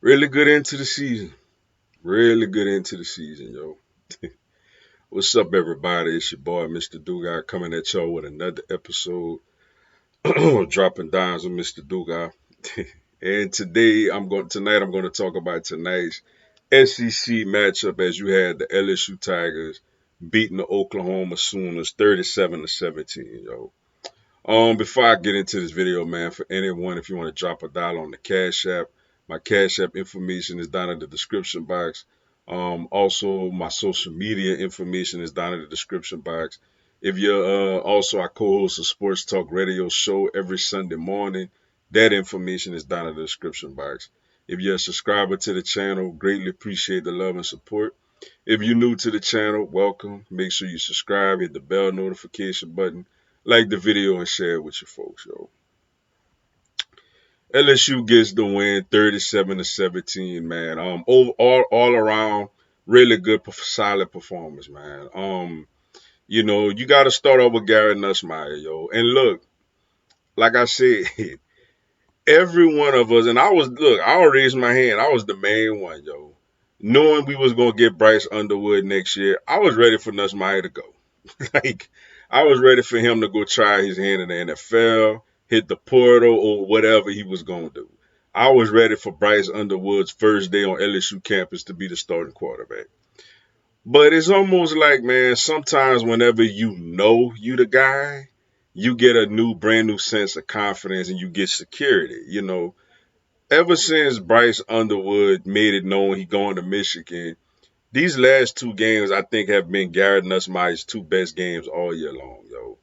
Really good into the season. Really good into the season, yo. What's up, everybody? It's your boy, Mr. Dugai, coming at y'all with another episode. Dropping dimes with Mr. Dugai. And tonight I'm going to talk about tonight's SEC matchup as you had the LSU Tigers beating the Oklahoma Sooners 37-17, yo. Before I get into this video, man, for anyone, if you want to drop a dollar on the Cash App, my Cash App information is down in the description box. Also, my social media information is down in the description box. If you're also, I co-host a sports talk radio show every Sunday morning. That information is down in the description box. If you're a subscriber to the channel, greatly appreciate the love and support. If you're new to the channel, welcome. Make sure you subscribe, hit the bell notification button, like the video, and share it with your folks, yo. LSU gets the win 37-17, man. All around, really good, solid performance, man. You got to start off with Gary Nussmeier, yo. And look, like I said, every one of us, and I'll raise my hand. I was the main one, yo. Knowing we was gonna get Bryce Underwood next year, I was ready for Nussmeier to go. Like, I was ready for him to go try his hand in the NFL, hit the portal, or whatever he was gonna do. I was ready for Bryce Underwood's first day on LSU campus to be the starting quarterback. But it's almost like, man, sometimes whenever you know you the guy, you get a brand new sense of confidence and you get security. Ever since Bryce Underwood made it known he going to Michigan, these last two games I think have been Garrett Nussmeier's two best games all year long, yo.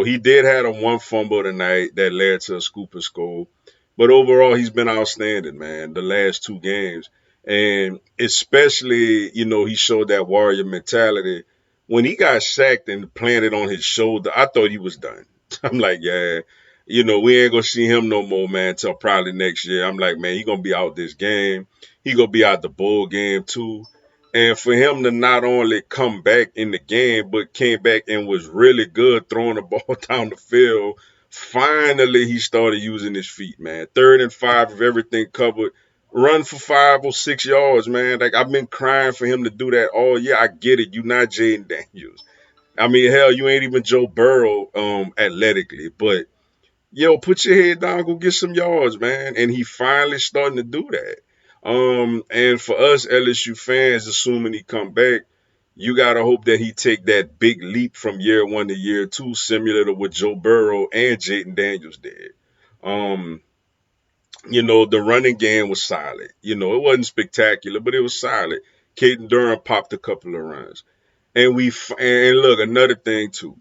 He did have a one fumble tonight that led to a scoop and score. But overall, he's been outstanding, man, the last two games. And especially, he showed that warrior mentality. When he got sacked and planted on his shoulder, I thought he was done. I'm like, yeah, we ain't gonna see him no more, man, till probably next year. I'm like, man, he gonna be out this game. He gonna be out the bowl game too. And for him to not only come back in the game, but came back and was really good throwing the ball down the field. Finally, he started using his feet, man. 3rd and 5 of everything covered. Run for 5 or 6 yards, man. Like, I've been crying for him to do that all year. I get it. You're not Jaden Daniels. I mean, hell, you ain't even Joe Burrow athletically. But yo, put your head down, go get some yards, man. And he finally starting to do that. And for us LSU fans, assuming he come back, you gotta hope that he take that big leap from year one to year two, similar to what Joe Burrow and Jaden Daniels did. Um, the running game was solid. It wasn't spectacular, but it was solid. Caden Durham popped a couple of runs. And look, another thing too,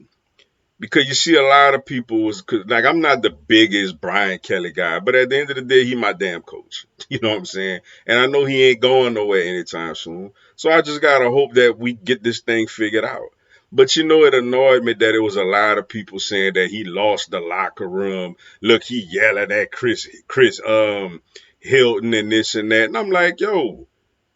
because you see a lot of people like, I'm not the biggest Brian Kelly guy, but at the end of the day, he my damn coach. You know what I'm saying? And I know he ain't going nowhere anytime soon. So I just gotta hope that we get this thing figured out. But it annoyed me that it was a lot of people saying that he lost the locker room. Look, he yelling at Chris Hilton and this and that. And I'm like, yo,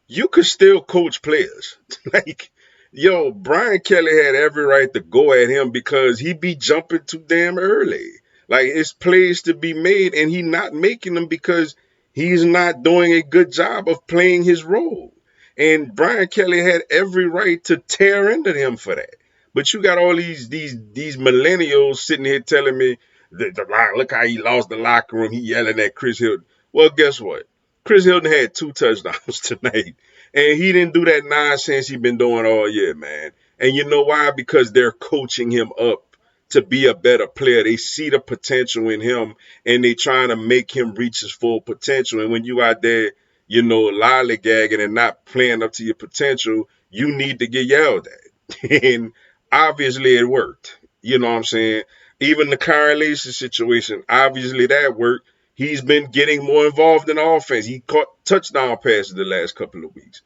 you could still coach players. Like, yo, Brian Kelly had every right to go at him because he be jumping too damn early. Like, it's plays to be made, and he not making them because he's not doing a good job of playing his role. And Brian Kelly had every right to tear into him for that. But you got all these millennials sitting here telling me look how he lost the locker room. He yelling at Chris Hilton. Well, guess what? Chris Hilton had 2 touchdowns tonight. And he didn't do that nonsense he been doing all year, man. And you know why? Because they're coaching him up to be a better player. They see the potential in him and they trying to make him reach his full potential. And when you out there, lollygagging and not playing up to your potential, you need to get yelled at. And obviously it worked. You know what I'm saying? Even the Kyle Lacey situation, obviously that worked. He's been getting more involved in the offense. He caught touchdown passes the last couple of weeks.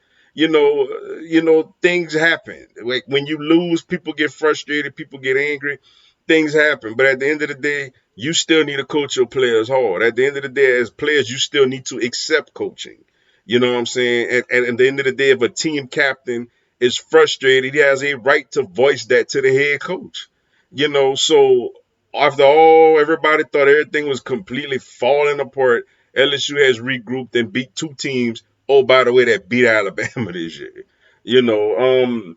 Things happen. Like, when you lose, people get frustrated, people get angry. Things happen. But at the end of the day, you still need to coach your players hard. At the end of the day, as players, you still need to accept coaching. You know what I'm saying? And at the end of the day, if a team captain is frustrated, he has a right to voice that to the head coach. So after all, everybody thought everything was completely falling apart LSU has regrouped and beat two teams. Oh, by the way, that beat Alabama this year. You know,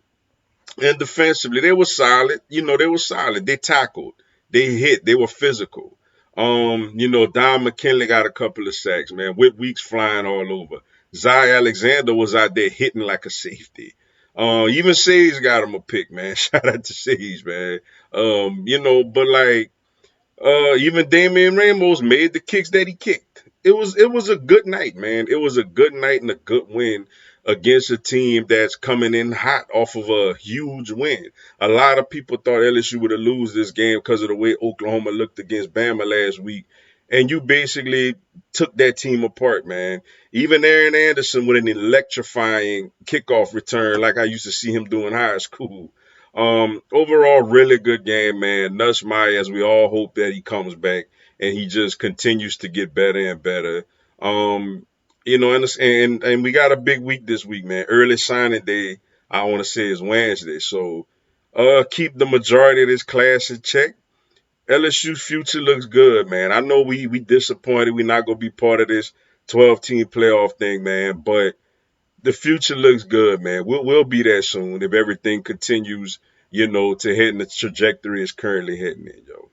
and defensively, they were solid. They were solid. They tackled. They hit. They were physical. Don McKinley got a couple of sacks, man. With Weeks flying all over. Zy Alexander was out there hitting like a safety. Even Sage got him a pick, man. Shout out to Sage, man. But like even Damian Ramos made the kicks that he kicked. It was a good night, man. It was a good night and a good win against a team that's coming in hot off of a huge win. A lot of people thought LSU would have lose this game because of the way Oklahoma looked against Bama last week. And you basically took that team apart, man. Even Aaron Anderson with an electrifying kickoff return, like I used to see him do in high school. Overall, really good game, man. Nussmeier, as we all hope that he comes back and he just continues to get better and better. Um, and we got a big week this week, man. Early signing day, I want to say is Wednesday. So, keep the majority of this class in check. LSU's future looks good, man. I know we disappointed. We're not gonna be part of this 12-team playoff thing, man. But the future looks good, man. We'll be there soon if everything continues, to head in the trajectory it's currently heading in, yo.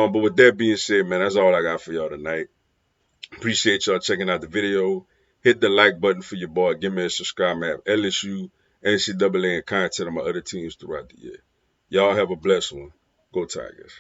But with that being said, man, that's all I got for y'all tonight. Appreciate y'all checking out the video. Hit the like button for your boy. Give me a subscribe, man. LSU, NCAA, and content on my other teams throughout the year. Y'all have a blessed one. Go Tigers.